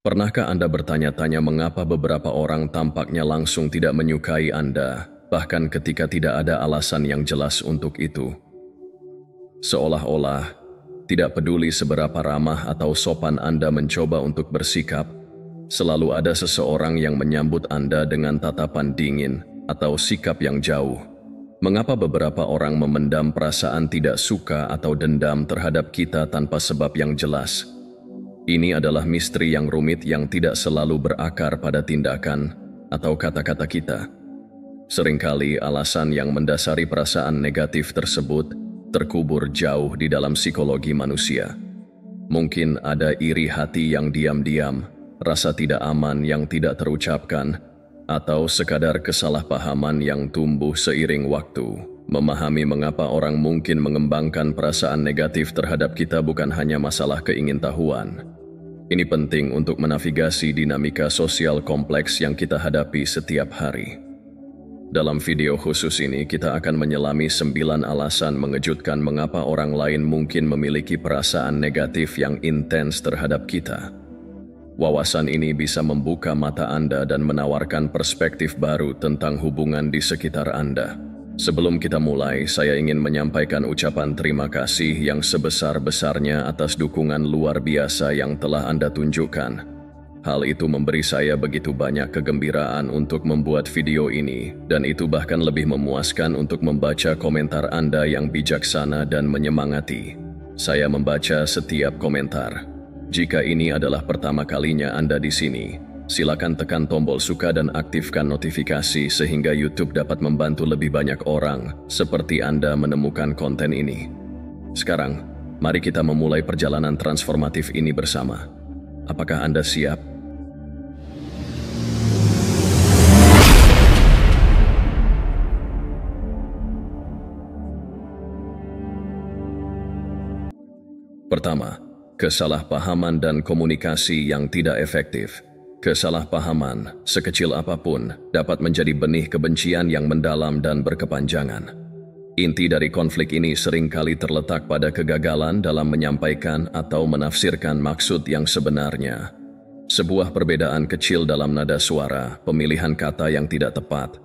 Pernahkah Anda bertanya-tanya mengapa beberapa orang tampaknya langsung tidak menyukai Anda, bahkan ketika tidak ada alasan yang jelas untuk itu? Seolah-olah tidak peduli seberapa ramah atau sopan Anda mencoba untuk bersikap, selalu ada seseorang yang menyambut Anda dengan tatapan dingin atau sikap yang jauh. Mengapa beberapa orang memendam perasaan tidak suka atau dendam terhadap kita tanpa sebab yang jelas? Ini adalah misteri yang rumit yang tidak selalu berakar pada tindakan atau kata-kata kita. Seringkali alasan yang mendasari perasaan negatif tersebut terkubur jauh di dalam psikologi manusia. Mungkin ada iri hati yang diam-diam, rasa tidak aman yang tidak terucapkan, atau sekadar kesalahpahaman yang tumbuh seiring waktu. Memahami mengapa orang mungkin mengembangkan perasaan negatif terhadap kita bukan hanya masalah keingintahuan. Ini penting untuk menavigasi dinamika sosial kompleks yang kita hadapi setiap hari. Dalam video khusus ini, kita akan menyelami 9 alasan mengejutkan mengapa orang lain mungkin memiliki perasaan negatif yang intens terhadap kita. Wawasan ini bisa membuka mata Anda dan menawarkan perspektif baru tentang hubungan di sekitar Anda. Sebelum kita mulai, saya ingin menyampaikan ucapan terima kasih yang sebesar-besarnya atas dukungan luar biasa yang telah Anda tunjukkan. Hal itu memberi saya begitu banyak kegembiraan untuk membuat video ini, dan itu bahkan lebih memuaskan untuk membaca komentar Anda yang bijaksana dan menyemangati. Saya membaca setiap komentar. Jika ini adalah pertama kalinya Anda di sini, silakan tekan tombol suka dan aktifkan notifikasi sehingga YouTube dapat membantu lebih banyak orang seperti Anda menemukan konten ini. Sekarang, mari kita memulai perjalanan transformatif ini bersama. Apakah Anda siap? Pertama, kesalahpahaman dan komunikasi yang tidak efektif. Kesalahpahaman, sekecil apapun, dapat menjadi benih kebencian yang mendalam dan berkepanjangan. Inti dari konflik ini seringkali terletak pada kegagalan dalam menyampaikan atau menafsirkan maksud yang sebenarnya. Sebuah perbedaan kecil dalam nada suara, pemilihan kata yang tidak tepat,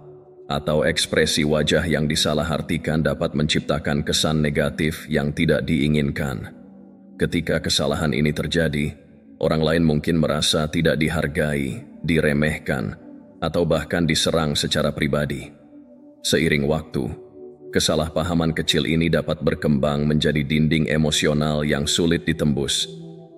atau ekspresi wajah yang disalahartikan dapat menciptakan kesan negatif yang tidak diinginkan. Ketika kesalahan ini terjadi, orang lain mungkin merasa tidak dihargai, diremehkan, atau bahkan diserang secara pribadi. Seiring waktu, kesalahpahaman kecil ini dapat berkembang menjadi dinding emosional yang sulit ditembus,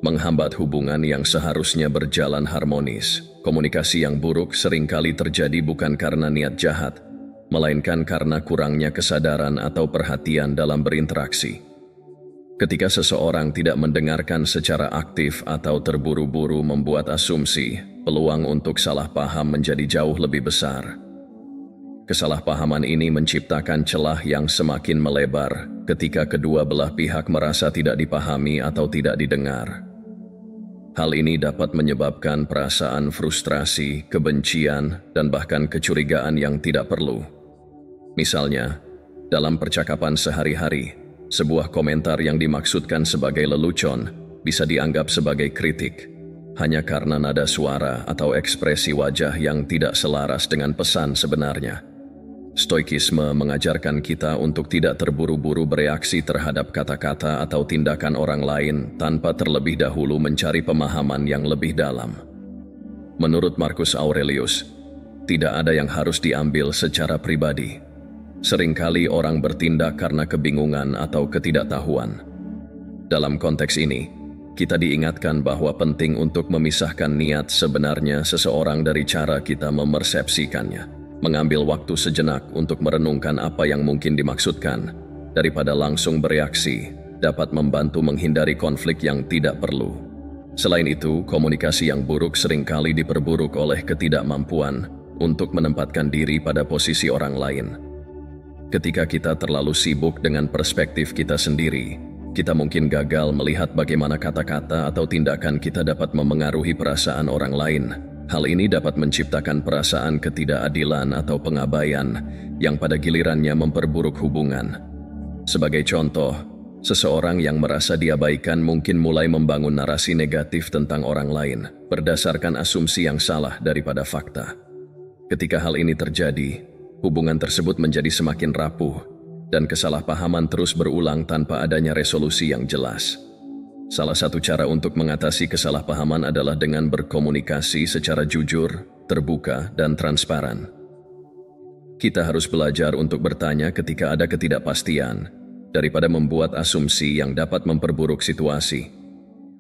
menghambat hubungan yang seharusnya berjalan harmonis. Komunikasi yang buruk seringkali terjadi bukan karena niat jahat, melainkan karena kurangnya kesadaran atau perhatian dalam berinteraksi. Ketika seseorang tidak mendengarkan secara aktif atau terburu-buru membuat asumsi, peluang untuk salah paham menjadi jauh lebih besar. Kesalahpahaman ini menciptakan celah yang semakin melebar ketika kedua belah pihak merasa tidak dipahami atau tidak didengar. Hal ini dapat menyebabkan perasaan frustrasi, kebencian, dan bahkan kecurigaan yang tidak perlu. Misalnya, dalam percakapan sehari-hari, sebuah komentar yang dimaksudkan sebagai lelucon bisa dianggap sebagai kritik, hanya karena nada suara atau ekspresi wajah yang tidak selaras dengan pesan sebenarnya. Stoikisme mengajarkan kita untuk tidak terburu-buru bereaksi terhadap kata-kata atau tindakan orang lain tanpa terlebih dahulu mencari pemahaman yang lebih dalam. Menurut Marcus Aurelius, tidak ada yang harus diambil secara pribadi. Seringkali orang bertindak karena kebingungan atau ketidaktahuan. Dalam konteks ini, kita diingatkan bahwa penting untuk memisahkan niat sebenarnya seseorang dari cara kita memersepsikannya. Mengambil waktu sejenak untuk merenungkan apa yang mungkin dimaksudkan, daripada langsung bereaksi, dapat membantu menghindari konflik yang tidak perlu. Selain itu, komunikasi yang buruk seringkali diperburuk oleh ketidakmampuan untuk menempatkan diri pada posisi orang lain. Ketika kita terlalu sibuk dengan perspektif kita sendiri, kita mungkin gagal melihat bagaimana kata-kata atau tindakan kita dapat memengaruhi perasaan orang lain. Hal ini dapat menciptakan perasaan ketidakadilan atau pengabaian yang pada gilirannya memperburuk hubungan. Sebagai contoh, seseorang yang merasa diabaikan mungkin mulai membangun narasi negatif tentang orang lain. berdasarkan asumsi yang salah daripada fakta. Ketika hal ini terjadi, hubungan tersebut menjadi semakin rapuh, dan kesalahpahaman terus berulang tanpa adanya resolusi yang jelas. Salah satu cara untuk mengatasi kesalahpahaman adalah dengan berkomunikasi secara jujur, terbuka, dan transparan. Kita harus belajar untuk bertanya ketika ada ketidakpastian, daripada membuat asumsi yang dapat memperburuk situasi.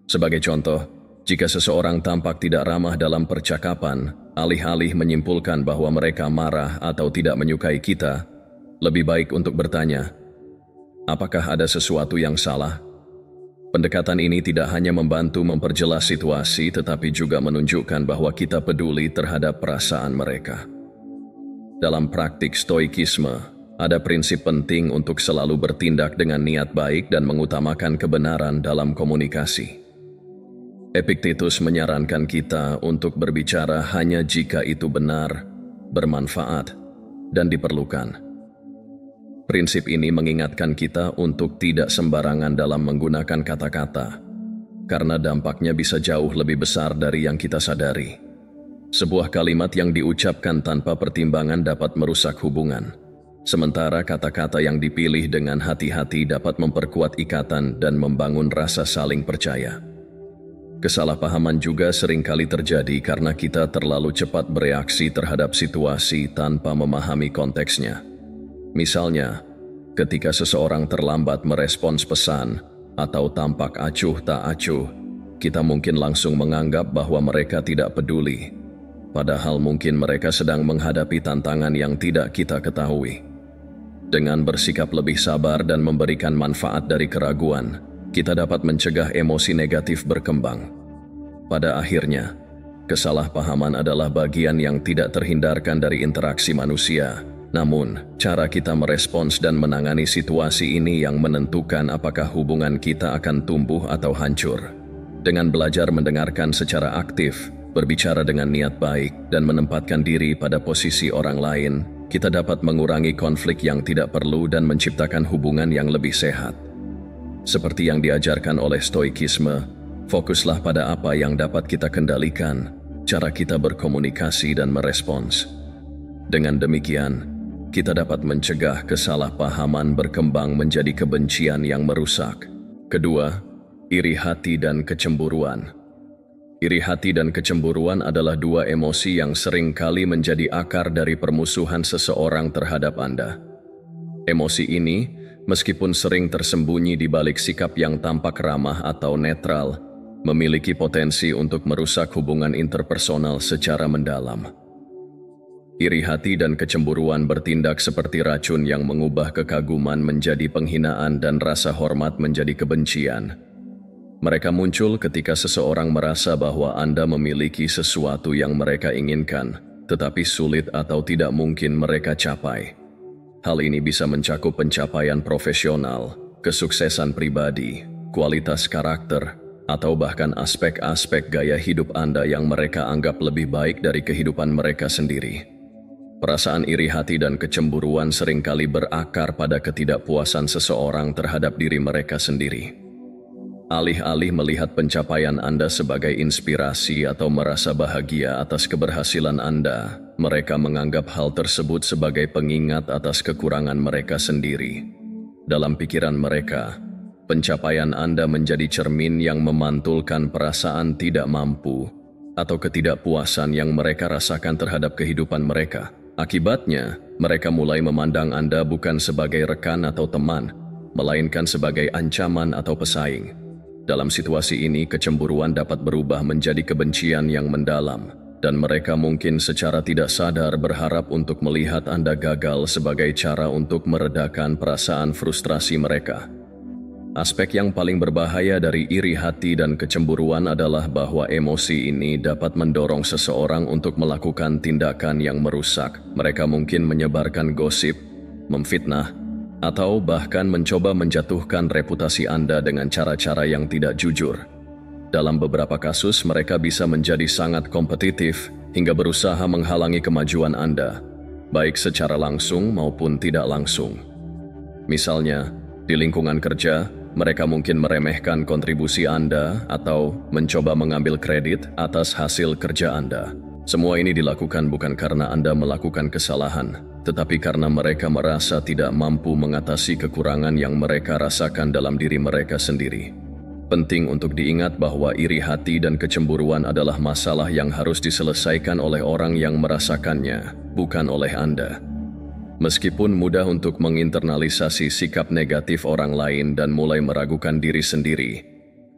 Sebagai contoh, jika seseorang tampak tidak ramah dalam percakapan, alih-alih menyimpulkan bahwa mereka marah atau tidak menyukai kita, lebih baik untuk bertanya, apakah ada sesuatu yang salah? Pendekatan ini tidak hanya membantu memperjelas situasi, tetapi juga menunjukkan bahwa kita peduli terhadap perasaan mereka. Dalam praktik stoikisme, ada prinsip penting untuk selalu bertindak dengan niat baik dan mengutamakan kebenaran dalam komunikasi. Epictetus menyarankan kita untuk berbicara hanya jika itu benar, bermanfaat, dan diperlukan. Prinsip ini mengingatkan kita untuk tidak sembarangan dalam menggunakan kata-kata, karena dampaknya bisa jauh lebih besar dari yang kita sadari. Sebuah kalimat yang diucapkan tanpa pertimbangan dapat merusak hubungan, sementara kata-kata yang dipilih dengan hati-hati dapat memperkuat ikatan dan membangun rasa saling percaya. Kesalahpahaman juga seringkali terjadi karena kita terlalu cepat bereaksi terhadap situasi tanpa memahami konteksnya. Misalnya, ketika seseorang terlambat merespons pesan atau tampak acuh tak acuh, kita mungkin langsung menganggap bahwa mereka tidak peduli, padahal mungkin mereka sedang menghadapi tantangan yang tidak kita ketahui. Dengan bersikap lebih sabar dan memberikan manfaat dari keraguan, kita dapat mencegah emosi negatif berkembang. Pada akhirnya, kesalahpahaman adalah bagian yang tidak terhindarkan dari interaksi manusia. Namun, cara kita merespons dan menangani situasi ini yang menentukan apakah hubungan kita akan tumbuh atau hancur. Dengan belajar mendengarkan secara aktif, berbicara dengan niat baik, dan menempatkan diri pada posisi orang lain, kita dapat mengurangi konflik yang tidak perlu dan menciptakan hubungan yang lebih sehat. Seperti yang diajarkan oleh stoikisme, fokuslah pada apa yang dapat kita kendalikan, cara kita berkomunikasi dan merespons. Dengan demikian, kita dapat mencegah kesalahpahaman berkembang menjadi kebencian yang merusak. Kedua, iri hati dan kecemburuan. Iri hati dan kecemburuan adalah dua emosi yang sering kali menjadi akar dari permusuhan seseorang terhadap Anda. Emosi ini, meskipun sering tersembunyi di balik sikap yang tampak ramah atau netral, memiliki potensi untuk merusak hubungan interpersonal secara mendalam. Iri hati dan kecemburuan bertindak seperti racun yang mengubah kekaguman menjadi penghinaan dan rasa hormat menjadi kebencian. Mereka muncul ketika seseorang merasa bahwa Anda memiliki sesuatu yang mereka inginkan, tetapi sulit atau tidak mungkin mereka capai. Hal ini bisa mencakup pencapaian profesional, kesuksesan pribadi, kualitas karakter, atau bahkan aspek-aspek gaya hidup Anda yang mereka anggap lebih baik dari kehidupan mereka sendiri. Perasaan iri hati dan kecemburuan seringkali berakar pada ketidakpuasan seseorang terhadap diri mereka sendiri. Alih-alih melihat pencapaian Anda sebagai inspirasi atau merasa bahagia atas keberhasilan Anda, mereka menganggap hal tersebut sebagai pengingat atas kekurangan mereka sendiri. Dalam pikiran mereka, pencapaian Anda menjadi cermin yang memantulkan perasaan tidak mampu atau ketidakpuasan yang mereka rasakan terhadap kehidupan mereka. Akibatnya, mereka mulai memandang Anda bukan sebagai rekan atau teman, melainkan sebagai ancaman atau pesaing. Dalam situasi ini, kecemburuan dapat berubah menjadi kebencian yang mendalam, dan mereka mungkin secara tidak sadar berharap untuk melihat Anda gagal sebagai cara untuk meredakan perasaan frustrasi mereka. Aspek yang paling berbahaya dari iri hati dan kecemburuan adalah bahwa emosi ini dapat mendorong seseorang untuk melakukan tindakan yang merusak. Mereka mungkin menyebarkan gosip, memfitnah, atau bahkan mencoba menjatuhkan reputasi Anda dengan cara-cara yang tidak jujur. Dalam beberapa kasus, mereka bisa menjadi sangat kompetitif hingga berusaha menghalangi kemajuan Anda, baik secara langsung maupun tidak langsung. Misalnya, di lingkungan kerja, mereka mungkin meremehkan kontribusi Anda atau mencoba mengambil kredit atas hasil kerja Anda. Semua ini dilakukan bukan karena Anda melakukan kesalahan, tetapi karena mereka merasa tidak mampu mengatasi kekurangan yang mereka rasakan dalam diri mereka sendiri. Penting untuk diingat bahwa iri hati dan kecemburuan adalah masalah yang harus diselesaikan oleh orang yang merasakannya, bukan oleh Anda. Meskipun mudah untuk menginternalisasi sikap negatif orang lain dan mulai meragukan diri sendiri,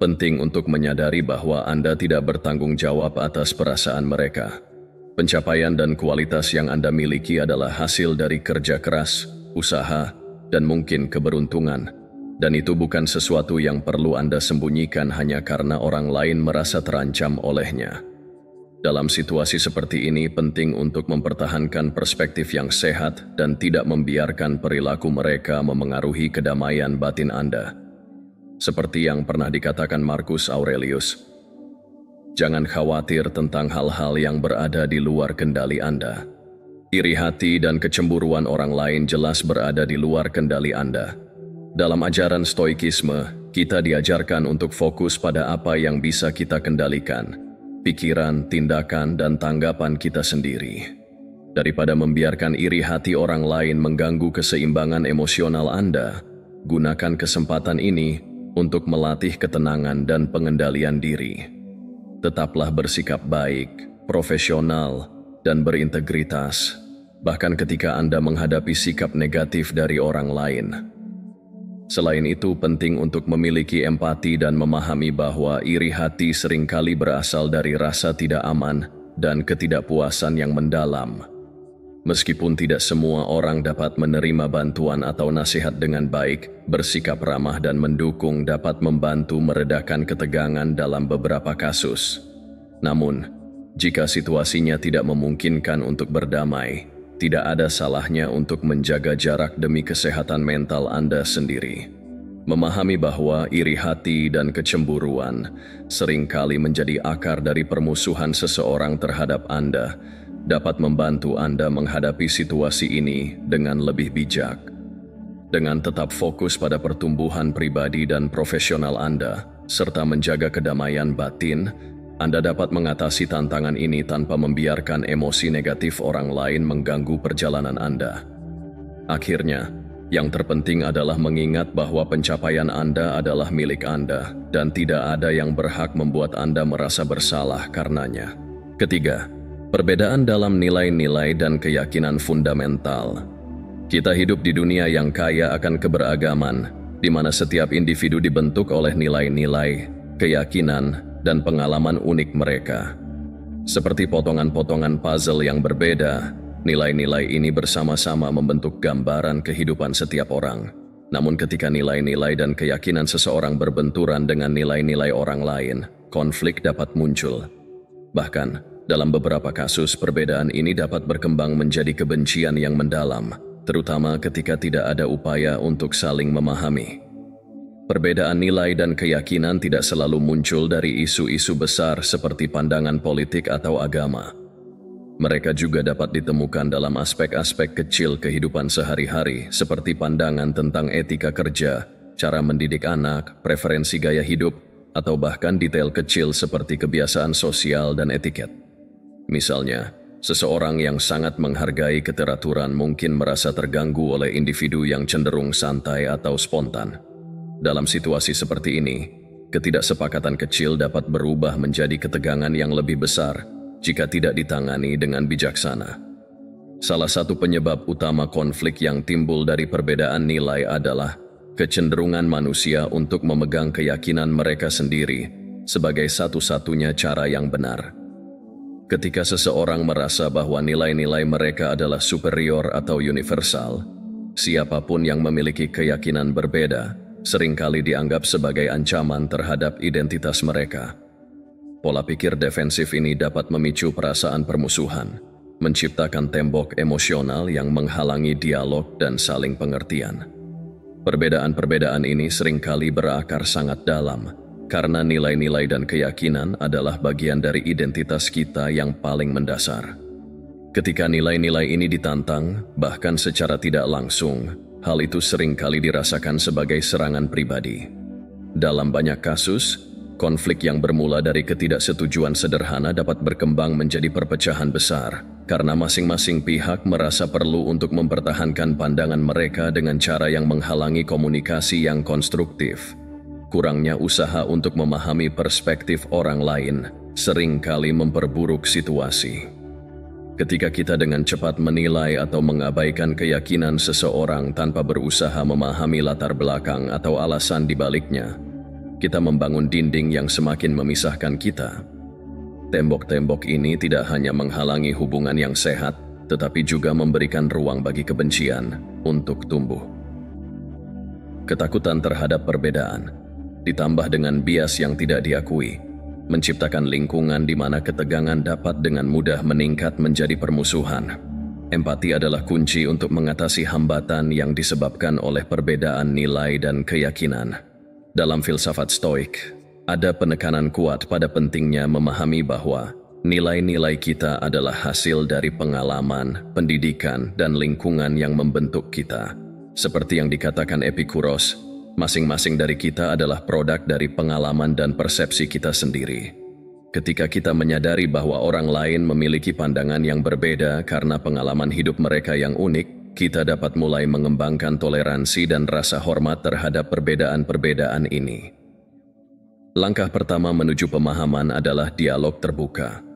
penting untuk menyadari bahwa Anda tidak bertanggung jawab atas perasaan mereka. Pencapaian dan kualitas yang Anda miliki adalah hasil dari kerja keras, usaha, dan mungkin keberuntungan. Dan itu bukan sesuatu yang perlu Anda sembunyikan hanya karena orang lain merasa terancam olehnya. Dalam situasi seperti ini, penting untuk mempertahankan perspektif yang sehat dan tidak membiarkan perilaku mereka memengaruhi kedamaian batin Anda. Seperti yang pernah dikatakan Marcus Aurelius, jangan khawatir tentang hal-hal yang berada di luar kendali Anda. Iri hati dan kecemburuan orang lain jelas berada di luar kendali Anda. Dalam ajaran Stoikisme, kita diajarkan untuk fokus pada apa yang bisa kita kendalikan, pikiran, tindakan, dan tanggapan kita sendiri. Daripada membiarkan iri hati orang lain mengganggu keseimbangan emosional Anda, gunakan kesempatan ini untuk melatih ketenangan dan pengendalian diri. Tetaplah bersikap baik, profesional, dan berintegritas, bahkan ketika Anda menghadapi sikap negatif dari orang lain. Selain itu, penting untuk memiliki empati dan memahami bahwa iri hati seringkali berasal dari rasa tidak aman dan ketidakpuasan yang mendalam. Meskipun tidak semua orang dapat menerima bantuan atau nasihat dengan baik, bersikap ramah dan mendukung dapat membantu meredakan ketegangan dalam beberapa kasus. Namun, jika situasinya tidak memungkinkan untuk berdamai, tidak ada salahnya untuk menjaga jarak demi kesehatan mental Anda sendiri. Memahami bahwa iri hati dan kecemburuan seringkali menjadi akar dari permusuhan seseorang terhadap Anda, dapat membantu Anda menghadapi situasi ini dengan lebih bijak. Dengan tetap fokus pada pertumbuhan pribadi dan profesional Anda, serta menjaga kedamaian batin, Anda dapat mengatasi tantangan ini tanpa membiarkan emosi negatif orang lain mengganggu perjalanan Anda. Akhirnya, yang terpenting adalah mengingat bahwa pencapaian Anda adalah milik Anda dan tidak ada yang berhak membuat Anda merasa bersalah karenanya. Ketiga, perbedaan dalam nilai-nilai dan keyakinan fundamental. Kita hidup di dunia yang kaya akan keberagaman, di mana setiap individu dibentuk oleh nilai-nilai, keyakinan, dan pengalaman unik mereka. Seperti potongan-potongan puzzle yang berbeda, nilai-nilai ini bersama-sama membentuk gambaran kehidupan setiap orang. Namun ketika nilai-nilai dan keyakinan seseorang berbenturan dengan nilai-nilai orang lain, konflik dapat muncul. Bahkan, dalam beberapa kasus perbedaan ini dapat berkembang menjadi kebencian yang mendalam, terutama ketika tidak ada upaya untuk saling memahami. Perbedaan nilai dan keyakinan tidak selalu muncul dari isu-isu besar seperti pandangan politik atau agama. Mereka juga dapat ditemukan dalam aspek-aspek kecil kehidupan sehari-hari seperti pandangan tentang etika kerja, cara mendidik anak, preferensi gaya hidup, atau bahkan detail kecil seperti kebiasaan sosial dan etiket. Misalnya, seseorang yang sangat menghargai keteraturan mungkin merasa terganggu oleh individu yang cenderung santai atau spontan. Dalam situasi seperti ini, ketidaksepakatan kecil dapat berubah menjadi ketegangan yang lebih besar jika tidak ditangani dengan bijaksana. Salah satu penyebab utama konflik yang timbul dari perbedaan nilai adalah kecenderungan manusia untuk memegang keyakinan mereka sendiri sebagai satu-satunya cara yang benar. Ketika seseorang merasa bahwa nilai-nilai mereka adalah superior atau universal, siapapun yang memiliki keyakinan berbeda seringkali dianggap sebagai ancaman terhadap identitas mereka. Pola pikir defensif ini dapat memicu perasaan permusuhan, menciptakan tembok emosional yang menghalangi dialog dan saling pengertian. Perbedaan-perbedaan ini seringkali berakar sangat dalam, karena nilai-nilai dan keyakinan adalah bagian dari identitas kita yang paling mendasar. Ketika nilai-nilai ini ditantang, bahkan secara tidak langsung, hal itu seringkali dirasakan sebagai serangan pribadi. Dalam banyak kasus, konflik yang bermula dari ketidaksetujuan sederhana dapat berkembang menjadi perpecahan besar karena masing-masing pihak merasa perlu untuk mempertahankan pandangan mereka dengan cara yang menghalangi komunikasi yang konstruktif. Kurangnya usaha untuk memahami perspektif orang lain seringkali memperburuk situasi. Ketika kita dengan cepat menilai atau mengabaikan keyakinan seseorang tanpa berusaha memahami latar belakang atau alasan di baliknya, kita membangun dinding yang semakin memisahkan kita. Tembok-tembok ini tidak hanya menghalangi hubungan yang sehat, tetapi juga memberikan ruang bagi kebencian untuk tumbuh. Ketakutan terhadap perbedaan, ditambah dengan bias yang tidak diakui, menciptakan lingkungan di mana ketegangan dapat dengan mudah meningkat menjadi permusuhan. Empati adalah kunci untuk mengatasi hambatan yang disebabkan oleh perbedaan nilai dan keyakinan. Dalam filsafat Stoik, ada penekanan kuat pada pentingnya memahami bahwa nilai-nilai kita adalah hasil dari pengalaman, pendidikan, dan lingkungan yang membentuk kita. Seperti yang dikatakan Epikuros, masing-masing dari kita adalah produk dari pengalaman dan persepsi kita sendiri. Ketika kita menyadari bahwa orang lain memiliki pandangan yang berbeda karena pengalaman hidup mereka yang unik, kita dapat mulai mengembangkan toleransi dan rasa hormat terhadap perbedaan-perbedaan ini. Langkah pertama menuju pemahaman adalah dialog terbuka.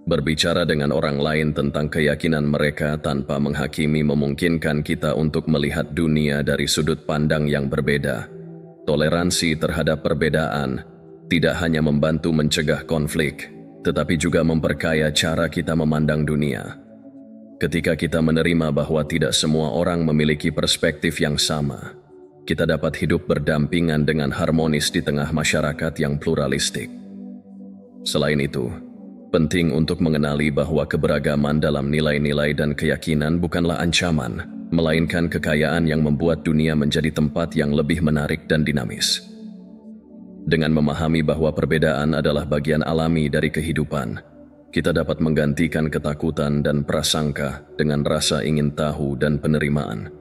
Berbicara dengan orang lain tentang keyakinan mereka tanpa menghakimi memungkinkan kita untuk melihat dunia dari sudut pandang yang berbeda. Toleransi terhadap perbedaan tidak hanya membantu mencegah konflik, tetapi juga memperkaya cara kita memandang dunia. Ketika kita menerima bahwa tidak semua orang memiliki perspektif yang sama, kita dapat hidup berdampingan dengan harmonis di tengah masyarakat yang pluralistik. Selain itu, penting untuk mengenali bahwa keberagaman dalam nilai-nilai dan keyakinan bukanlah ancaman, melainkan kekayaan yang membuat dunia menjadi tempat yang lebih menarik dan dinamis. Dengan memahami bahwa perbedaan adalah bagian alami dari kehidupan, kita dapat menggantikan ketakutan dan prasangka dengan rasa ingin tahu dan penerimaan.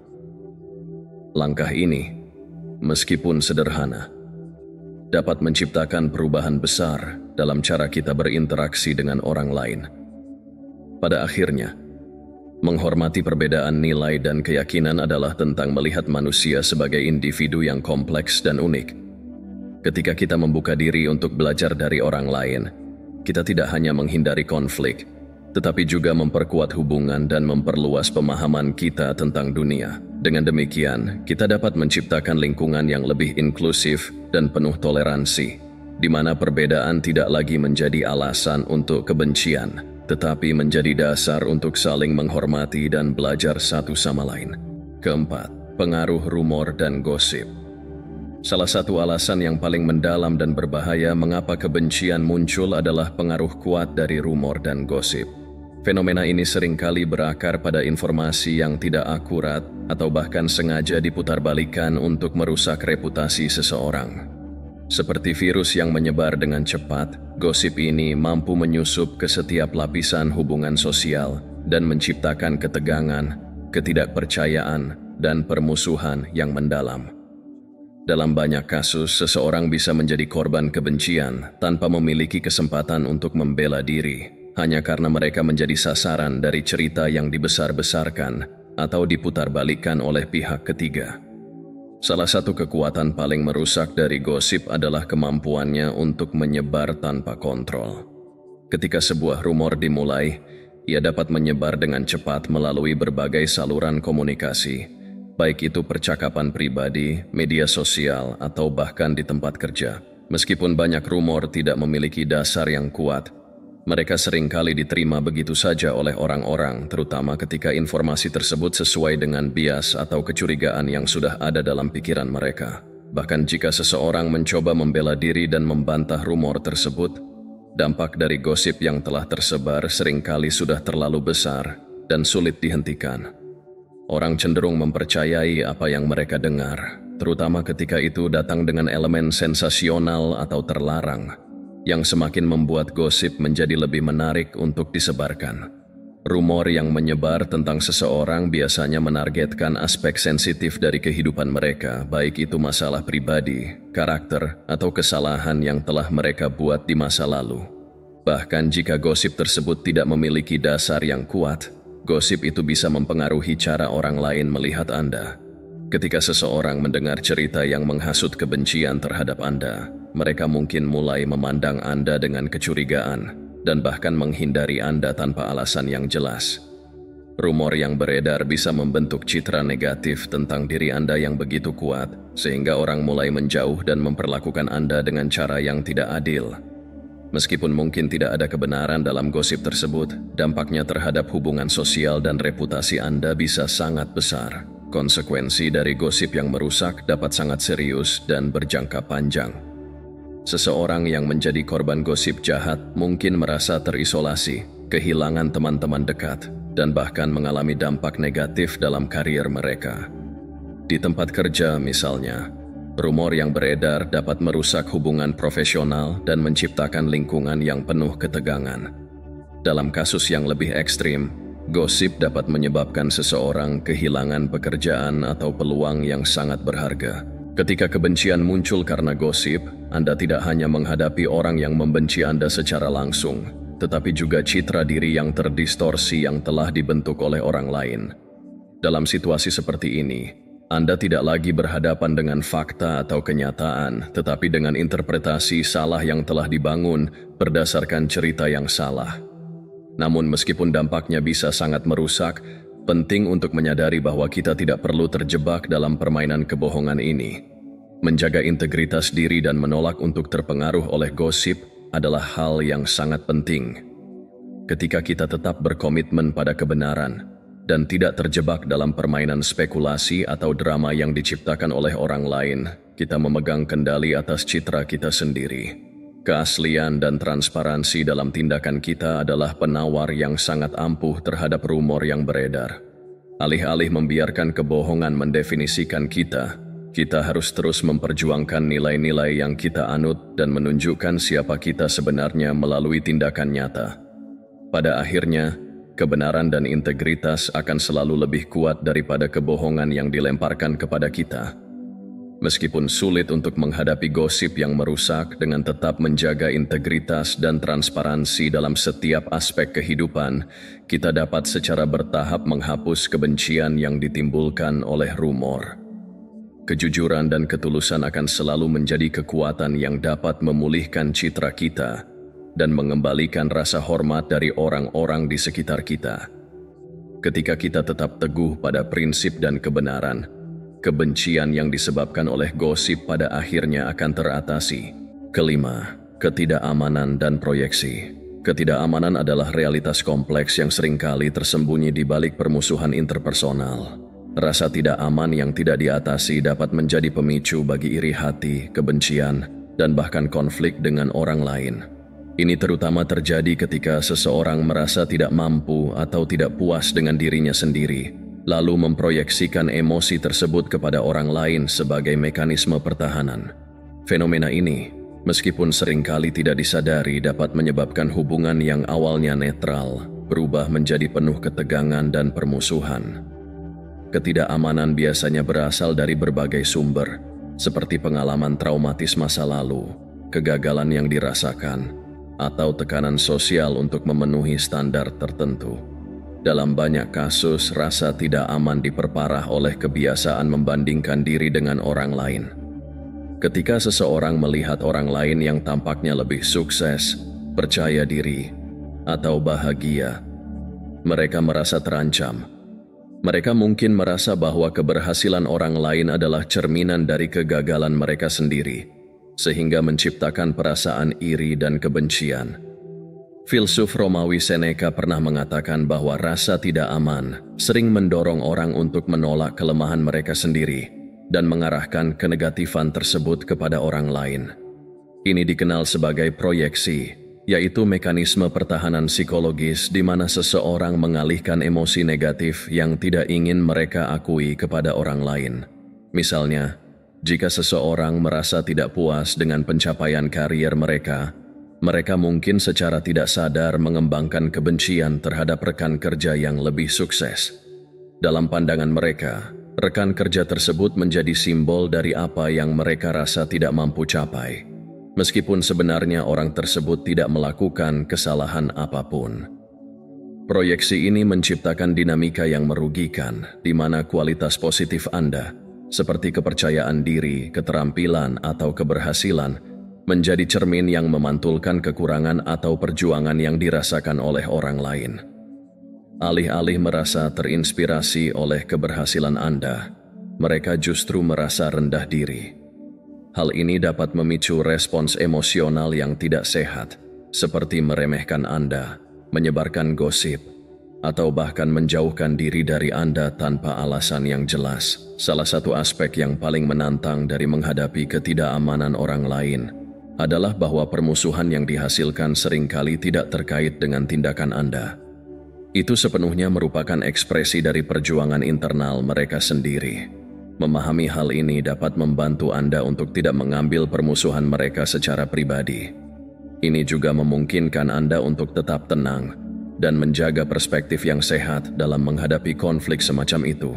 Langkah ini, meskipun sederhana, dapat menciptakan perubahan besar dalam cara kita berinteraksi dengan orang lain. Pada akhirnya, menghormati perbedaan nilai dan keyakinan adalah tentang melihat manusia sebagai individu yang kompleks dan unik. Ketika kita membuka diri untuk belajar dari orang lain, kita tidak hanya menghindari konflik, tetapi juga memperkuat hubungan dan memperluas pemahaman kita tentang dunia. Dengan demikian, kita dapat menciptakan lingkungan yang lebih inklusif dan penuh toleransi, di mana perbedaan tidak lagi menjadi alasan untuk kebencian, tetapi menjadi dasar untuk saling menghormati dan belajar satu sama lain. Keempat, pengaruh rumor dan gosip. Salah satu alasan yang paling mendalam dan berbahaya mengapa kebencian muncul adalah pengaruh kuat dari rumor dan gosip. Fenomena ini seringkali berakar pada informasi yang tidak akurat atau bahkan sengaja diputarbalikkan untuk merusak reputasi seseorang. Seperti virus yang menyebar dengan cepat, gosip ini mampu menyusup ke setiap lapisan hubungan sosial dan menciptakan ketegangan, ketidakpercayaan, dan permusuhan yang mendalam. Dalam banyak kasus, seseorang bisa menjadi korban kebencian tanpa memiliki kesempatan untuk membela diri, hanya karena mereka menjadi sasaran dari cerita yang dibesar-besarkan atau diputarbalikkan oleh pihak ketiga. Salah satu kekuatan paling merusak dari gosip adalah kemampuannya untuk menyebar tanpa kontrol. Ketika sebuah rumor dimulai, ia dapat menyebar dengan cepat melalui berbagai saluran komunikasi, baik itu percakapan pribadi, media sosial, atau bahkan di tempat kerja. Meskipun banyak rumor tidak memiliki dasar yang kuat, mereka seringkali diterima begitu saja oleh orang-orang, terutama ketika informasi tersebut sesuai dengan bias atau kecurigaan yang sudah ada dalam pikiran mereka. Bahkan jika seseorang mencoba membela diri dan membantah rumor tersebut, dampak dari gosip yang telah tersebar seringkali sudah terlalu besar dan sulit dihentikan. Orang cenderung mempercayai apa yang mereka dengar, terutama ketika itu datang dengan elemen sensasional atau terlarang, yang semakin membuat gosip menjadi lebih menarik untuk disebarkan. Rumor yang menyebar tentang seseorang biasanya menargetkan aspek sensitif dari kehidupan mereka, baik itu masalah pribadi, karakter, atau kesalahan yang telah mereka buat di masa lalu. Bahkan jika gosip tersebut tidak memiliki dasar yang kuat, gosip itu bisa mempengaruhi cara orang lain melihat Anda. Ketika seseorang mendengar cerita yang menghasut kebencian terhadap Anda, mereka mungkin mulai memandang Anda dengan kecurigaan dan bahkan menghindari Anda tanpa alasan yang jelas. Rumor yang beredar bisa membentuk citra negatif tentang diri Anda yang begitu kuat, sehingga orang mulai menjauh dan memperlakukan Anda dengan cara yang tidak adil. Meskipun mungkin tidak ada kebenaran dalam gosip tersebut, dampaknya terhadap hubungan sosial dan reputasi Anda bisa sangat besar. Konsekuensi dari gosip yang merusak dapat sangat serius dan berjangka panjang. Seseorang yang menjadi korban gosip jahat mungkin merasa terisolasi, kehilangan teman-teman dekat, dan bahkan mengalami dampak negatif dalam karier mereka. Di tempat kerja misalnya, rumor yang beredar dapat merusak hubungan profesional dan menciptakan lingkungan yang penuh ketegangan. Dalam kasus yang lebih ekstrim, gosip dapat menyebabkan seseorang kehilangan pekerjaan atau peluang yang sangat berharga. Ketika kebencian muncul karena gosip, Anda tidak hanya menghadapi orang yang membenci Anda secara langsung, tetapi juga citra diri yang terdistorsi yang telah dibentuk oleh orang lain. Dalam situasi seperti ini, Anda tidak lagi berhadapan dengan fakta atau kenyataan, tetapi dengan interpretasi salah yang telah dibangun berdasarkan cerita yang salah. Namun meskipun dampaknya bisa sangat merusak, penting untuk menyadari bahwa kita tidak perlu terjebak dalam permainan kebohongan ini. Menjaga integritas diri dan menolak untuk terpengaruh oleh gosip adalah hal yang sangat penting. Ketika kita tetap berkomitmen pada kebenaran dan tidak terjebak dalam permainan spekulasi atau drama yang diciptakan oleh orang lain, kita memegang kendali atas citra kita sendiri. Keaslian dan transparansi dalam tindakan kita adalah penawar yang sangat ampuh terhadap rumor yang beredar. Alih-alih membiarkan kebohongan mendefinisikan kita harus terus memperjuangkan nilai-nilai yang kita anut dan menunjukkan siapa kita sebenarnya melalui tindakan nyata. Pada akhirnya, kebenaran dan integritas akan selalu lebih kuat daripada kebohongan yang dilemparkan kepada kita. Meskipun sulit untuk menghadapi gosip yang merusak dengan tetap menjaga integritas dan transparansi dalam setiap aspek kehidupan, kita dapat secara bertahap menghapus kebencian yang ditimbulkan oleh rumor. Kejujuran dan ketulusan akan selalu menjadi kekuatan yang dapat memulihkan citra kita dan mengembalikan rasa hormat dari orang-orang di sekitar kita. Ketika kita tetap teguh pada prinsip dan kebenaran, kebencian yang disebabkan oleh gosip pada akhirnya akan teratasi. Kelima, ketidakamanan dan proyeksi. Ketidakamanan adalah realitas kompleks yang seringkali tersembunyi di balik permusuhan interpersonal. Rasa tidak aman yang tidak diatasi dapat menjadi pemicu bagi iri hati, kebencian, dan bahkan konflik dengan orang lain. Ini terutama terjadi ketika seseorang merasa tidak mampu atau tidak puas dengan dirinya sendiri, lalu memproyeksikan emosi tersebut kepada orang lain sebagai mekanisme pertahanan. Fenomena ini, meskipun seringkali tidak disadari, dapat menyebabkan hubungan yang awalnya netral berubah menjadi penuh ketegangan dan permusuhan. Ketidakamanan biasanya berasal dari berbagai sumber, seperti pengalaman traumatis masa lalu, kegagalan yang dirasakan, atau tekanan sosial untuk memenuhi standar tertentu. Dalam banyak kasus, rasa tidak aman diperparah oleh kebiasaan membandingkan diri dengan orang lain. Ketika seseorang melihat orang lain yang tampaknya lebih sukses, percaya diri, atau bahagia, mereka merasa terancam. Mereka mungkin merasa bahwa keberhasilan orang lain adalah cerminan dari kegagalan mereka sendiri, sehingga menciptakan perasaan iri dan kebencian. Filsuf Romawi Seneca pernah mengatakan bahwa rasa tidak aman sering mendorong orang untuk menolak kelemahan mereka sendiri dan mengarahkan kenegatifan tersebut kepada orang lain. Ini dikenal sebagai proyeksi, yaitu mekanisme pertahanan psikologis di mana seseorang mengalihkan emosi negatif yang tidak ingin mereka akui kepada orang lain. Misalnya, jika seseorang merasa tidak puas dengan pencapaian karier mereka, Mereka mungkin secara tidak sadar mengembangkan kebencian terhadap rekan kerja yang lebih sukses. Dalam pandangan mereka, rekan kerja tersebut menjadi simbol dari apa yang mereka rasa tidak mampu capai, meskipun sebenarnya orang tersebut tidak melakukan kesalahan apapun. Proyeksi ini menciptakan dinamika yang merugikan, di mana kualitas positif Anda, seperti kepercayaan diri, keterampilan, atau keberhasilan, menjadi cermin yang memantulkan kekurangan atau perjuangan yang dirasakan oleh orang lain. Alih-alih merasa terinspirasi oleh keberhasilan Anda, mereka justru merasa rendah diri. Hal ini dapat memicu respons emosional yang tidak sehat, seperti meremehkan Anda, menyebarkan gosip, atau bahkan menjauhkan diri dari Anda tanpa alasan yang jelas. Salah satu aspek yang paling menantang dari menghadapi ketidakamanan orang lain adalah bahwa permusuhan yang dihasilkan seringkali tidak terkait dengan tindakan Anda. Itu sepenuhnya merupakan ekspresi dari perjuangan internal mereka sendiri. Memahami hal ini dapat membantu Anda untuk tidak mengambil permusuhan mereka secara pribadi. Ini juga memungkinkan Anda untuk tetap tenang dan menjaga perspektif yang sehat dalam menghadapi konflik semacam itu.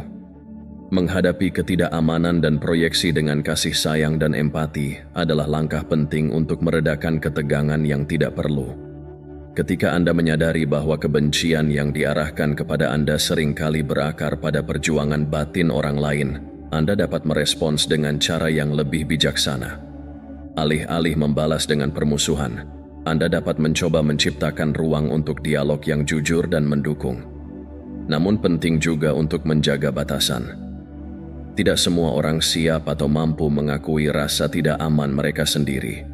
Menghadapi ketidakamanan dan proyeksi dengan kasih sayang dan empati adalah langkah penting untuk meredakan ketegangan yang tidak perlu. Ketika Anda menyadari bahwa kebencian yang diarahkan kepada Anda seringkali berakar pada perjuangan batin orang lain, Anda dapat merespons dengan cara yang lebih bijaksana. Alih-alih membalas dengan permusuhan, Anda dapat mencoba menciptakan ruang untuk dialog yang jujur dan mendukung. Namun penting juga untuk menjaga batasan. Tidak semua orang siap atau mampu mengakui rasa tidak aman mereka sendiri,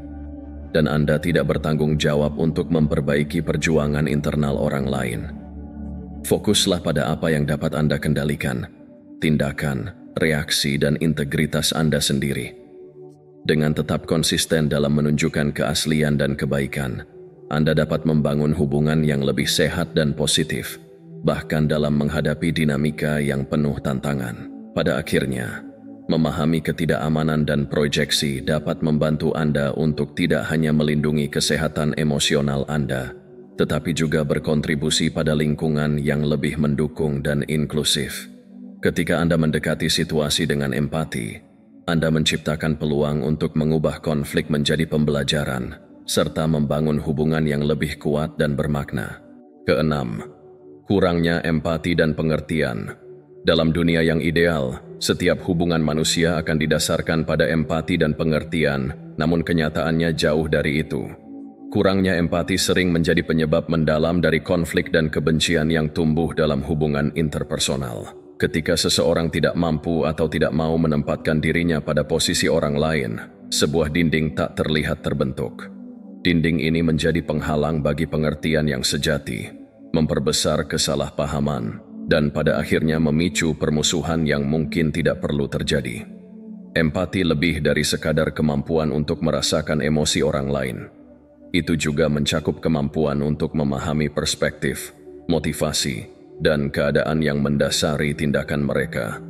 dan Anda tidak bertanggung jawab untuk memperbaiki perjuangan internal orang lain. Fokuslah pada apa yang dapat Anda kendalikan, tindakan, reaksi, dan integritas Anda sendiri. Dengan tetap konsisten dalam menunjukkan keaslian dan kebaikan, Anda dapat membangun hubungan yang lebih sehat dan positif, bahkan dalam menghadapi dinamika yang penuh tantangan. Pada akhirnya, memahami ketidakamanan dan proyeksi dapat membantu Anda untuk tidak hanya melindungi kesehatan emosional Anda, tetapi juga berkontribusi pada lingkungan yang lebih mendukung dan inklusif. Ketika Anda mendekati situasi dengan empati, Anda menciptakan peluang untuk mengubah konflik menjadi pembelajaran, serta membangun hubungan yang lebih kuat dan bermakna. Keenam, kurangnya empati dan pengertian. Dalam dunia yang ideal, setiap hubungan manusia akan didasarkan pada empati dan pengertian, namun kenyataannya jauh dari itu. Kurangnya empati sering menjadi penyebab mendalam dari konflik dan kebencian yang tumbuh dalam hubungan interpersonal. Ketika seseorang tidak mampu atau tidak mau menempatkan dirinya pada posisi orang lain, sebuah dinding tak terlihat terbentuk. Dinding ini menjadi penghalang bagi pengertian yang sejati, memperbesar kesalahpahaman, dan pada akhirnya memicu permusuhan yang mungkin tidak perlu terjadi. Empati lebih dari sekadar kemampuan untuk merasakan emosi orang lain. Itu juga mencakup kemampuan untuk memahami perspektif, motivasi, dan keadaan yang mendasari tindakan mereka.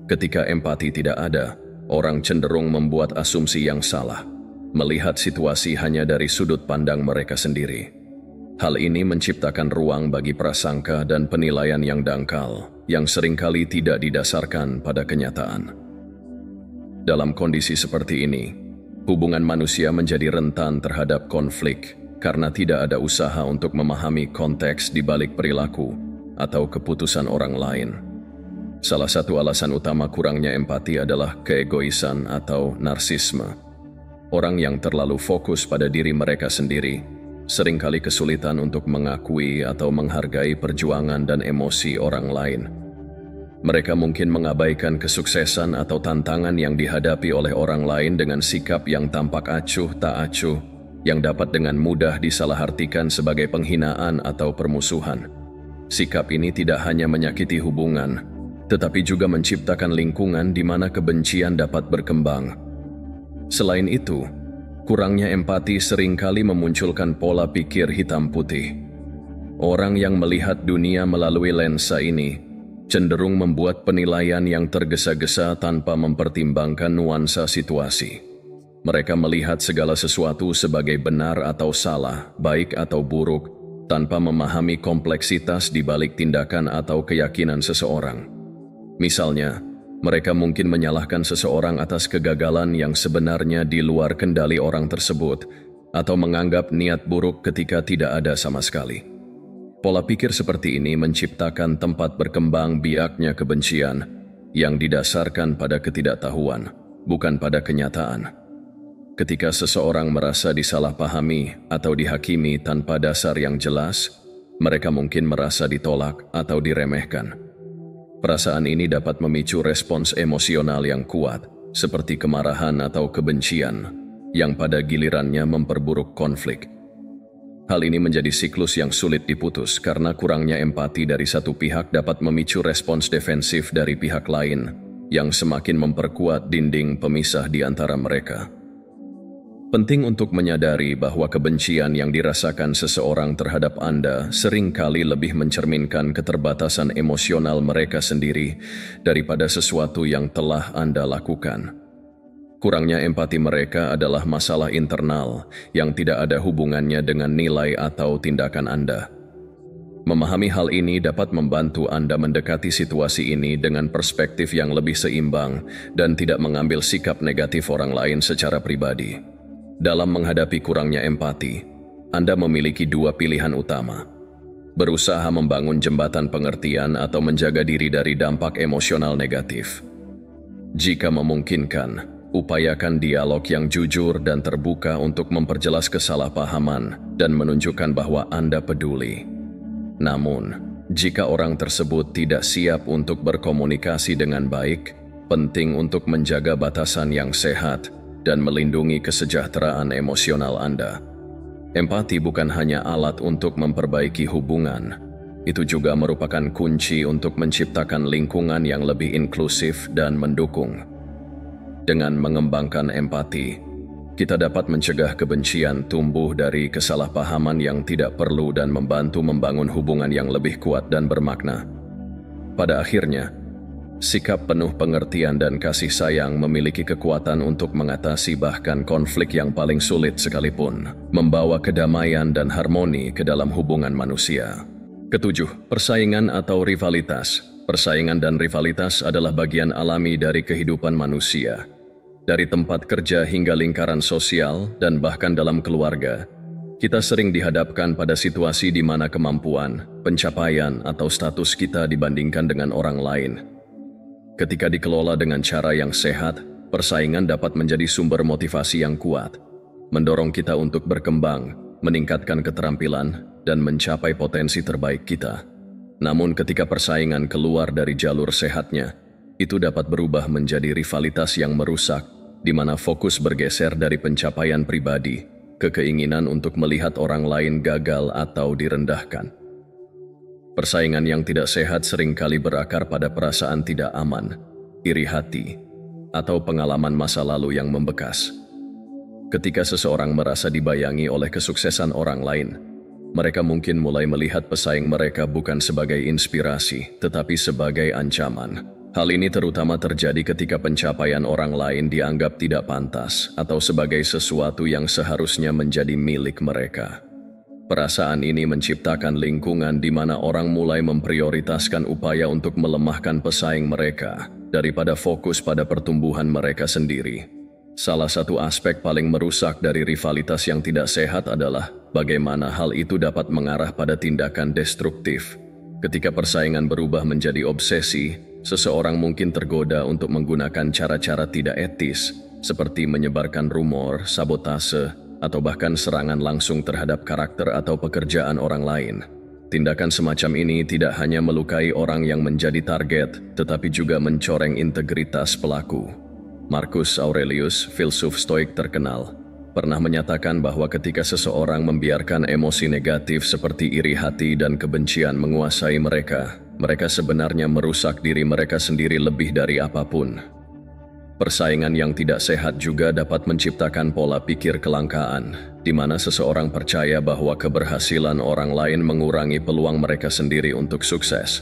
Ketika empati tidak ada, orang cenderung membuat asumsi yang salah, melihat situasi hanya dari sudut pandang mereka sendiri. Hal ini menciptakan ruang bagi prasangka dan penilaian yang dangkal, yang seringkali tidak didasarkan pada kenyataan. Dalam kondisi seperti ini, hubungan manusia menjadi rentan terhadap konflik karena tidak ada usaha untuk memahami konteks di balik perilaku atau keputusan orang lain. Salah satu alasan utama kurangnya empati adalah keegoisan atau narsisme. Orang yang terlalu fokus pada diri mereka sendiri seringkali kesulitan untuk mengakui atau menghargai perjuangan dan emosi orang lain. Mereka mungkin mengabaikan kesuksesan atau tantangan yang dihadapi oleh orang lain dengan sikap yang tampak acuh tak acuh, yang dapat dengan mudah disalahartikan sebagai penghinaan atau permusuhan. Sikap ini tidak hanya menyakiti hubungan, tetapi juga menciptakan lingkungan di mana kebencian dapat berkembang. Selain itu, kurangnya empati seringkali memunculkan pola pikir hitam putih. Orang yang melihat dunia melalui lensa ini cenderung membuat penilaian yang tergesa-gesa tanpa mempertimbangkan nuansa situasi. Mereka melihat segala sesuatu sebagai benar atau salah, baik atau buruk, tanpa memahami kompleksitas di balik tindakan atau keyakinan seseorang. Misalnya, mereka mungkin menyalahkan seseorang atas kegagalan yang sebenarnya di luar kendali orang tersebut, atau menganggap niat buruk ketika tidak ada sama sekali. Pola pikir seperti ini menciptakan tempat berkembang biaknya kebencian yang didasarkan pada ketidaktahuan, bukan pada kenyataan. Ketika seseorang merasa disalahpahami atau dihakimi tanpa dasar yang jelas, mereka mungkin merasa ditolak atau diremehkan. Perasaan ini dapat memicu respons emosional yang kuat, seperti kemarahan atau kebencian, yang pada gilirannya memperburuk konflik. Hal ini menjadi siklus yang sulit diputus karena kurangnya empati dari satu pihak dapat memicu respons defensif dari pihak lain, yang semakin memperkuat dinding pemisah di antara mereka. Penting untuk menyadari bahwa kebencian yang dirasakan seseorang terhadap Anda seringkali lebih mencerminkan keterbatasan emosional mereka sendiri daripada sesuatu yang telah Anda lakukan. Kurangnya empati mereka adalah masalah internal yang tidak ada hubungannya dengan nilai atau tindakan Anda. Memahami hal ini dapat membantu Anda mendekati situasi ini dengan perspektif yang lebih seimbang dan tidak mengambil sikap negatif orang lain secara pribadi. Dalam menghadapi kurangnya empati, Anda memiliki dua pilihan utama: berusaha membangun jembatan pengertian atau menjaga diri dari dampak emosional negatif. Jika memungkinkan, upayakan dialog yang jujur dan terbuka untuk memperjelas kesalahpahaman dan menunjukkan bahwa Anda peduli. Namun, jika orang tersebut tidak siap untuk berkomunikasi dengan baik, penting untuk menjaga batasan yang sehat dan melindungi kesejahteraan emosional Anda. Empati bukan hanya alat untuk memperbaiki hubungan, itu juga merupakan kunci untuk menciptakan lingkungan yang lebih inklusif dan mendukung. Dengan mengembangkan empati, kita dapat mencegah kebencian tumbuh dari kesalahpahaman yang tidak perlu dan membantu membangun hubungan yang lebih kuat dan bermakna. Pada akhirnya, sikap penuh pengertian dan kasih sayang memiliki kekuatan untuk mengatasi bahkan konflik yang paling sulit sekalipun, membawa kedamaian dan harmoni ke dalam hubungan manusia. Ketujuh, persaingan atau rivalitas. Persaingan dan rivalitas adalah bagian alami dari kehidupan manusia. Dari tempat kerja hingga lingkaran sosial dan bahkan dalam keluarga, kita sering dihadapkan pada situasi di mana kemampuan, pencapaian, atau status kita dibandingkan dengan orang lain. Ketika dikelola dengan cara yang sehat, persaingan dapat menjadi sumber motivasi yang kuat, mendorong kita untuk berkembang, meningkatkan keterampilan, dan mencapai potensi terbaik kita. Namun ketika persaingan keluar dari jalur sehatnya, itu dapat berubah menjadi rivalitas yang merusak, di mana fokus bergeser dari pencapaian pribadi ke keinginan untuk melihat orang lain gagal atau direndahkan. Persaingan yang tidak sehat seringkali berakar pada perasaan tidak aman, iri hati, atau pengalaman masa lalu yang membekas. Ketika seseorang merasa dibayangi oleh kesuksesan orang lain, mereka mungkin mulai melihat pesaing mereka bukan sebagai inspirasi, tetapi sebagai ancaman. Hal ini terutama terjadi ketika pencapaian orang lain dianggap tidak pantas atau sebagai sesuatu yang seharusnya menjadi milik mereka. Perasaan ini menciptakan lingkungan di mana orang mulai memprioritaskan upaya untuk melemahkan pesaing mereka daripada fokus pada pertumbuhan mereka sendiri. Salah satu aspek paling merusak dari rivalitas yang tidak sehat adalah bagaimana hal itu dapat mengarah pada tindakan destruktif. Ketika persaingan berubah menjadi obsesi, seseorang mungkin tergoda untuk menggunakan cara-cara tidak etis, seperti menyebarkan rumor, sabotase, atau bahkan serangan langsung terhadap karakter atau pekerjaan orang lain. Tindakan semacam ini tidak hanya melukai orang yang menjadi target, tetapi juga mencoreng integritas pelaku. Marcus Aurelius, filsuf Stoik terkenal, pernah menyatakan bahwa ketika seseorang membiarkan emosi negatif seperti iri hati dan kebencian menguasai mereka, mereka sebenarnya merusak diri mereka sendiri lebih dari apapun. Persaingan yang tidak sehat juga dapat menciptakan pola pikir kelangkaan, di mana seseorang percaya bahwa keberhasilan orang lain mengurangi peluang mereka sendiri untuk sukses.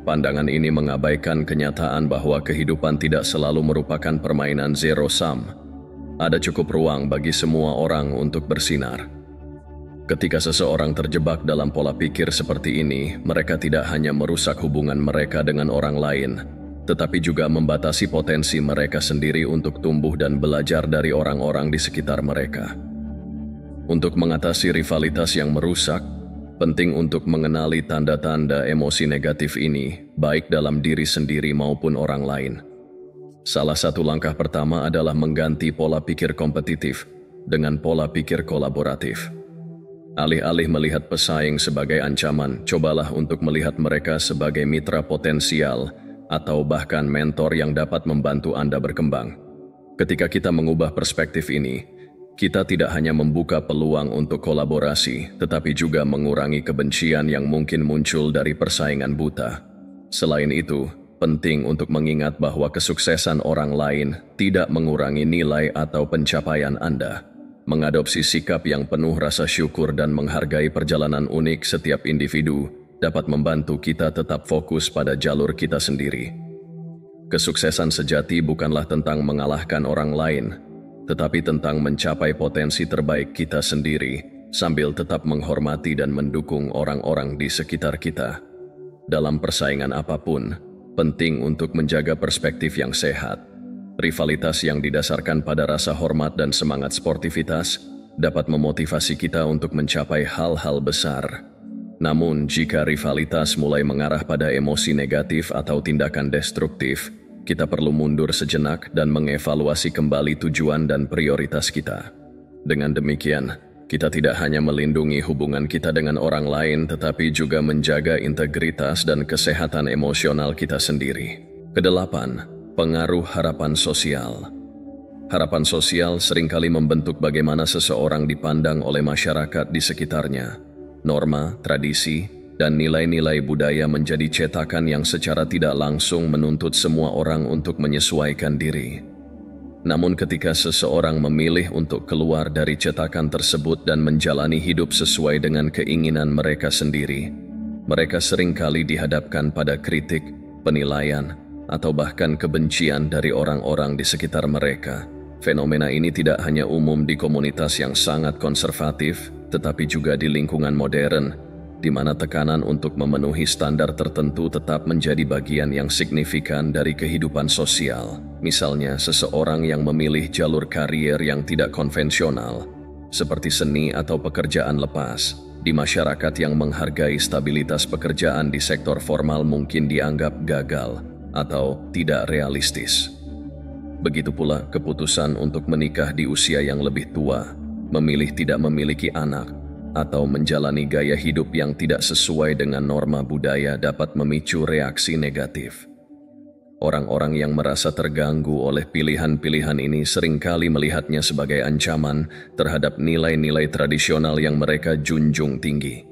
Pandangan ini mengabaikan kenyataan bahwa kehidupan tidak selalu merupakan permainan zero sum. Ada cukup ruang bagi semua orang untuk bersinar. Ketika seseorang terjebak dalam pola pikir seperti ini, mereka tidak hanya merusak hubungan mereka dengan orang lain, tetapi juga membatasi potensi mereka sendiri untuk tumbuh dan belajar dari orang-orang di sekitar mereka. Untuk mengatasi rivalitas yang merusak, penting untuk mengenali tanda-tanda emosi negatif ini, baik dalam diri sendiri maupun orang lain. Salah satu langkah pertama adalah mengganti pola pikir kompetitif dengan pola pikir kolaboratif. Alih-alih melihat pesaing sebagai ancaman, cobalah untuk melihat mereka sebagai mitra potensial atau bahkan mentor yang dapat membantu Anda berkembang. Ketika kita mengubah perspektif ini, kita tidak hanya membuka peluang untuk kolaborasi, tetapi juga mengurangi kebencian yang mungkin muncul dari persaingan buta. Selain itu, penting untuk mengingat bahwa kesuksesan orang lain tidak mengurangi nilai atau pencapaian Anda. Mengadopsi sikap yang penuh rasa syukur dan menghargai perjalanan unik setiap individu dapat membantu kita tetap fokus pada jalur kita sendiri. Kesuksesan sejati bukanlah tentang mengalahkan orang lain, tetapi tentang mencapai potensi terbaik kita sendiri sambil tetap menghormati dan mendukung orang-orang di sekitar kita. Dalam persaingan apapun, penting untuk menjaga perspektif yang sehat. Rivalitas yang didasarkan pada rasa hormat dan semangat sportivitas dapat memotivasi kita untuk mencapai hal-hal besar. Namun, jika rivalitas mulai mengarah pada emosi negatif atau tindakan destruktif, kita perlu mundur sejenak dan mengevaluasi kembali tujuan dan prioritas kita. Dengan demikian, kita tidak hanya melindungi hubungan kita dengan orang lain, tetapi juga menjaga integritas dan kesehatan emosional kita sendiri. Kedelapan, pengaruh harapan sosial. Harapan sosial seringkali membentuk bagaimana seseorang dipandang oleh masyarakat di sekitarnya. Norma, tradisi, dan nilai-nilai budaya menjadi cetakan yang secara tidak langsung menuntut semua orang untuk menyesuaikan diri. Namun ketika seseorang memilih untuk keluar dari cetakan tersebut dan menjalani hidup sesuai dengan keinginan mereka sendiri, mereka seringkali dihadapkan pada kritik, penilaian, atau bahkan kebencian dari orang-orang di sekitar mereka. Fenomena ini tidak hanya umum di komunitas yang sangat konservatif, tetapi juga di lingkungan modern, di mana tekanan untuk memenuhi standar tertentu tetap menjadi bagian yang signifikan dari kehidupan sosial. Misalnya, seseorang yang memilih jalur karier yang tidak konvensional, seperti seni atau pekerjaan lepas, di masyarakat yang menghargai stabilitas pekerjaan di sektor formal mungkin dianggap gagal atau tidak realistis. Begitu pula keputusan untuk menikah di usia yang lebih tua, memilih tidak memiliki anak, atau menjalani gaya hidup yang tidak sesuai dengan norma budaya dapat memicu reaksi negatif. Orang-orang yang merasa terganggu oleh pilihan-pilihan ini seringkali melihatnya sebagai ancaman terhadap nilai-nilai tradisional yang mereka junjung tinggi.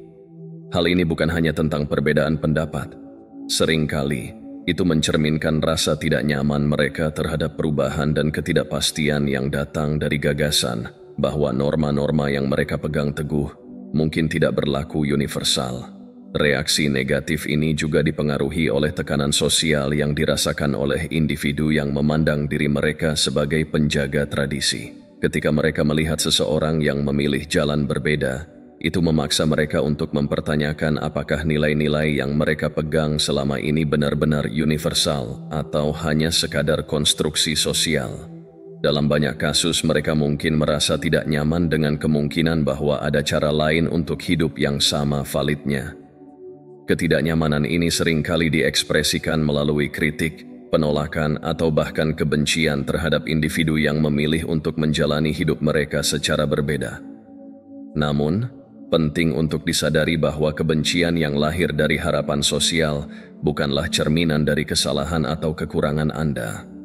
Hal ini bukan hanya tentang perbedaan pendapat. Seringkali, itu mencerminkan rasa tidak nyaman mereka terhadap perubahan dan ketidakpastian yang datang dari gagasan bahwa norma-norma yang mereka pegang teguh mungkin tidak berlaku universal. Reaksi negatif ini juga dipengaruhi oleh tekanan sosial yang dirasakan oleh individu yang memandang diri mereka sebagai penjaga tradisi. Ketika mereka melihat seseorang yang memilih jalan berbeda, itu memaksa mereka untuk mempertanyakan apakah nilai-nilai yang mereka pegang selama ini benar-benar universal atau hanya sekadar konstruksi sosial. Dalam banyak kasus, mereka mungkin merasa tidak nyaman dengan kemungkinan bahwa ada cara lain untuk hidup yang sama validnya. Ketidaknyamanan ini seringkali diekspresikan melalui kritik, penolakan, atau bahkan kebencian terhadap individu yang memilih untuk menjalani hidup mereka secara berbeda. Namun, penting untuk disadari bahwa kebencian yang lahir dari harapan sosial bukanlah cerminan dari kesalahan atau kekurangan Anda.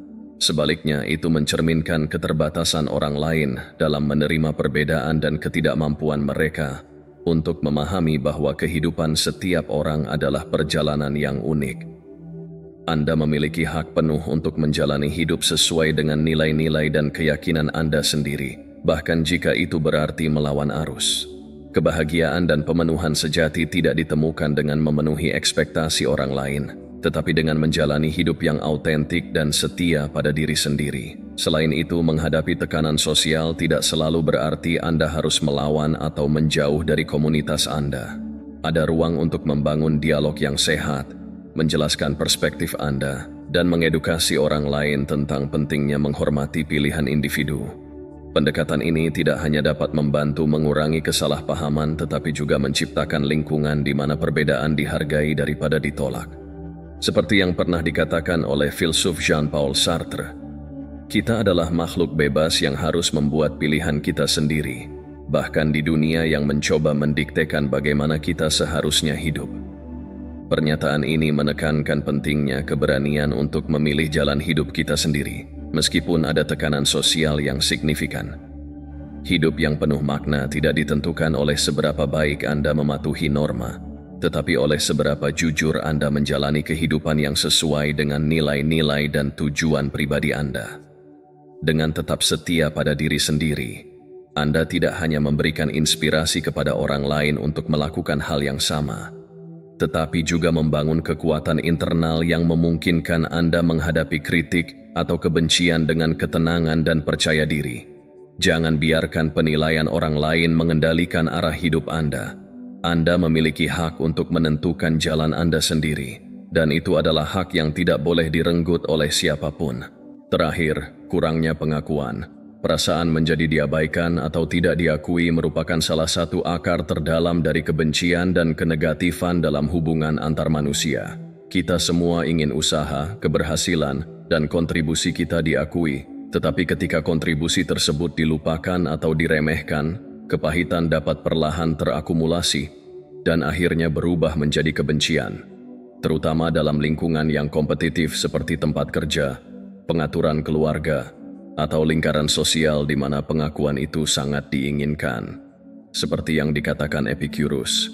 Sebaliknya, itu mencerminkan keterbatasan orang lain dalam menerima perbedaan dan ketidakmampuan mereka untuk memahami bahwa kehidupan setiap orang adalah perjalanan yang unik. Anda memiliki hak penuh untuk menjalani hidup sesuai dengan nilai-nilai dan keyakinan Anda sendiri, bahkan jika itu berarti melawan arus. Kebahagiaan dan pemenuhan sejati tidak ditemukan dengan memenuhi ekspektasi orang lain, tetapi dengan menjalani hidup yang autentik dan setia pada diri sendiri. Selain itu, menghadapi tekanan sosial tidak selalu berarti Anda harus melawan atau menjauh dari komunitas Anda. Ada ruang untuk membangun dialog yang sehat, menjelaskan perspektif Anda, dan mengedukasi orang lain tentang pentingnya menghormati pilihan individu. Pendekatan ini tidak hanya dapat membantu mengurangi kesalahpahaman, tetapi juga menciptakan lingkungan di mana perbedaan dihargai daripada ditolak. Seperti yang pernah dikatakan oleh filsuf Jean-Paul Sartre, kita adalah makhluk bebas yang harus membuat pilihan kita sendiri, bahkan di dunia yang mencoba mendiktekan bagaimana kita seharusnya hidup. Pernyataan ini menekankan pentingnya keberanian untuk memilih jalan hidup kita sendiri, meskipun ada tekanan sosial yang signifikan. Hidup yang penuh makna tidak ditentukan oleh seberapa baik Anda mematuhi norma, tetapi oleh seberapa jujur Anda menjalani kehidupan yang sesuai dengan nilai-nilai dan tujuan pribadi Anda. Dengan tetap setia pada diri sendiri, Anda tidak hanya memberikan inspirasi kepada orang lain untuk melakukan hal yang sama, tetapi juga membangun kekuatan internal yang memungkinkan Anda menghadapi kritik atau kebencian dengan ketenangan dan percaya diri. Jangan biarkan penilaian orang lain mengendalikan arah hidup Anda. Anda memiliki hak untuk menentukan jalan Anda sendiri, dan itu adalah hak yang tidak boleh direnggut oleh siapapun. Terakhir, kurangnya pengakuan. Perasaan menjadi diabaikan atau tidak diakui merupakan salah satu akar terdalam dari kebencian dan kenegatifan dalam hubungan antar manusia. Kita semua ingin usaha, keberhasilan, dan kontribusi kita diakui, tetapi ketika kontribusi tersebut dilupakan atau diremehkan, kepahitan dapat perlahan terakumulasi dan akhirnya berubah menjadi kebencian, terutama dalam lingkungan yang kompetitif seperti tempat kerja, pengaturan keluarga, atau lingkaran sosial di mana pengakuan itu sangat diinginkan. Seperti yang dikatakan Epicurus,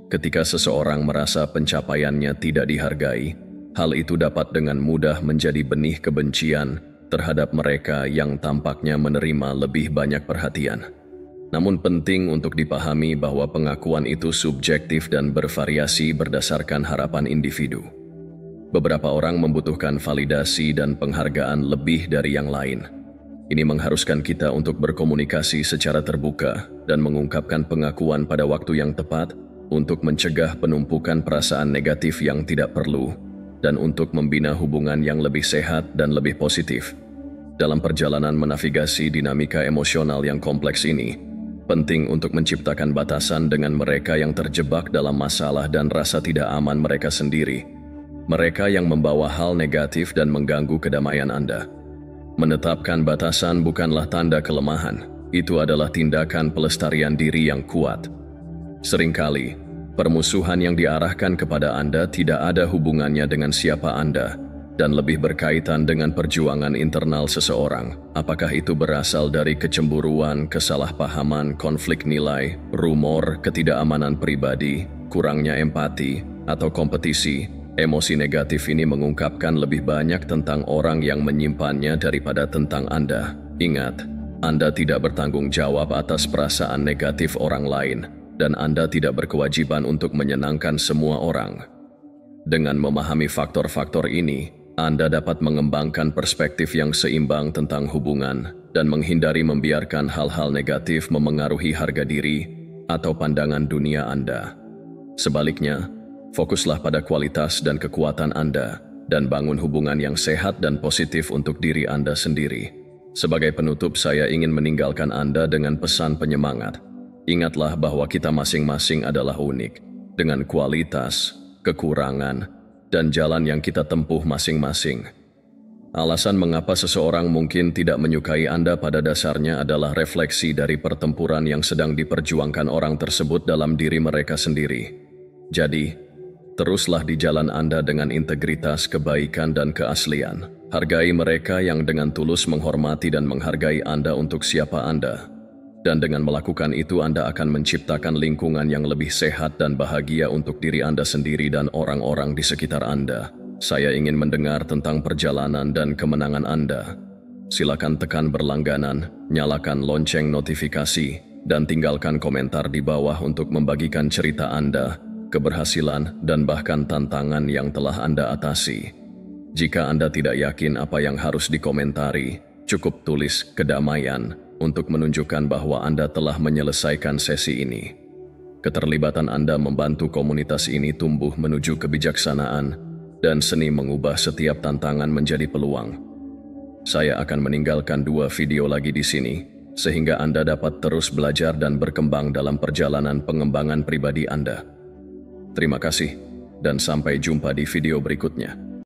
ketika seseorang merasa pencapaiannya tidak dihargai, hal itu dapat dengan mudah menjadi benih kebencian terhadap mereka yang tampaknya menerima lebih banyak perhatian. Namun penting untuk dipahami bahwa pengakuan itu subjektif dan bervariasi berdasarkan harapan individu. Beberapa orang membutuhkan validasi dan penghargaan lebih dari yang lain. Ini mengharuskan kita untuk berkomunikasi secara terbuka dan mengungkapkan pengakuan pada waktu yang tepat untuk mencegah penumpukan perasaan negatif yang tidak perlu dan untuk membina hubungan yang lebih sehat dan lebih positif. Dalam perjalanan menavigasi dinamika emosional yang kompleks ini, penting untuk menciptakan batasan dengan mereka yang terjebak dalam masalah dan rasa tidak aman mereka sendiri, mereka yang membawa hal negatif dan mengganggu kedamaian Anda. Menetapkan batasan bukanlah tanda kelemahan, itu adalah tindakan pelestarian diri yang kuat. Seringkali, permusuhan yang diarahkan kepada Anda tidak ada hubungannya dengan siapa Anda, dan lebih berkaitan dengan perjuangan internal seseorang. Apakah itu berasal dari kecemburuan, kesalahpahaman, konflik nilai, rumor, ketidakamanan pribadi, kurangnya empati, atau kompetisi? Emosi negatif ini mengungkapkan lebih banyak tentang orang yang menyimpannya daripada tentang Anda. Ingat, Anda tidak bertanggung jawab atas perasaan negatif orang lain, dan Anda tidak berkewajiban untuk menyenangkan semua orang. Dengan memahami faktor-faktor ini, Anda dapat mengembangkan perspektif yang seimbang tentang hubungan dan menghindari membiarkan hal-hal negatif memengaruhi harga diri atau pandangan dunia Anda. Sebaliknya, fokuslah pada kualitas dan kekuatan Anda dan bangun hubungan yang sehat dan positif untuk diri Anda sendiri. Sebagai penutup, saya ingin meninggalkan Anda dengan pesan penyemangat. Ingatlah bahwa kita masing-masing adalah unik, dengan kualitas, kekurangan, dan jalan yang kita tempuh masing-masing. Alasan mengapa seseorang mungkin tidak menyukai Anda pada dasarnya adalah refleksi dari pertempuran yang sedang diperjuangkan orang tersebut dalam diri mereka sendiri. Jadi, teruslah di jalan Anda dengan integritas, kebaikan, dan keaslian. Hargai mereka yang dengan tulus menghormati dan menghargai Anda untuk siapa Anda. Dan dengan melakukan itu Anda akan menciptakan lingkungan yang lebih sehat dan bahagia untuk diri Anda sendiri dan orang-orang di sekitar Anda. Saya ingin mendengar tentang perjalanan dan kemenangan Anda. Silakan tekan berlangganan, nyalakan lonceng notifikasi, dan tinggalkan komentar di bawah untuk membagikan cerita Anda keberhasilan, dan bahkan tantangan yang telah Anda atasi. Jika Anda tidak yakin apa yang harus dikomentari, cukup tulis "kedamaian" untuk menunjukkan bahwa Anda telah menyelesaikan sesi ini. Keterlibatan Anda membantu komunitas ini tumbuh menuju kebijaksanaan dan seni mengubah setiap tantangan menjadi peluang. Saya akan meninggalkan 2 video lagi di sini, sehingga Anda dapat terus belajar dan berkembang dalam perjalanan pengembangan pribadi Anda. Terima kasih, dan sampai jumpa di video berikutnya.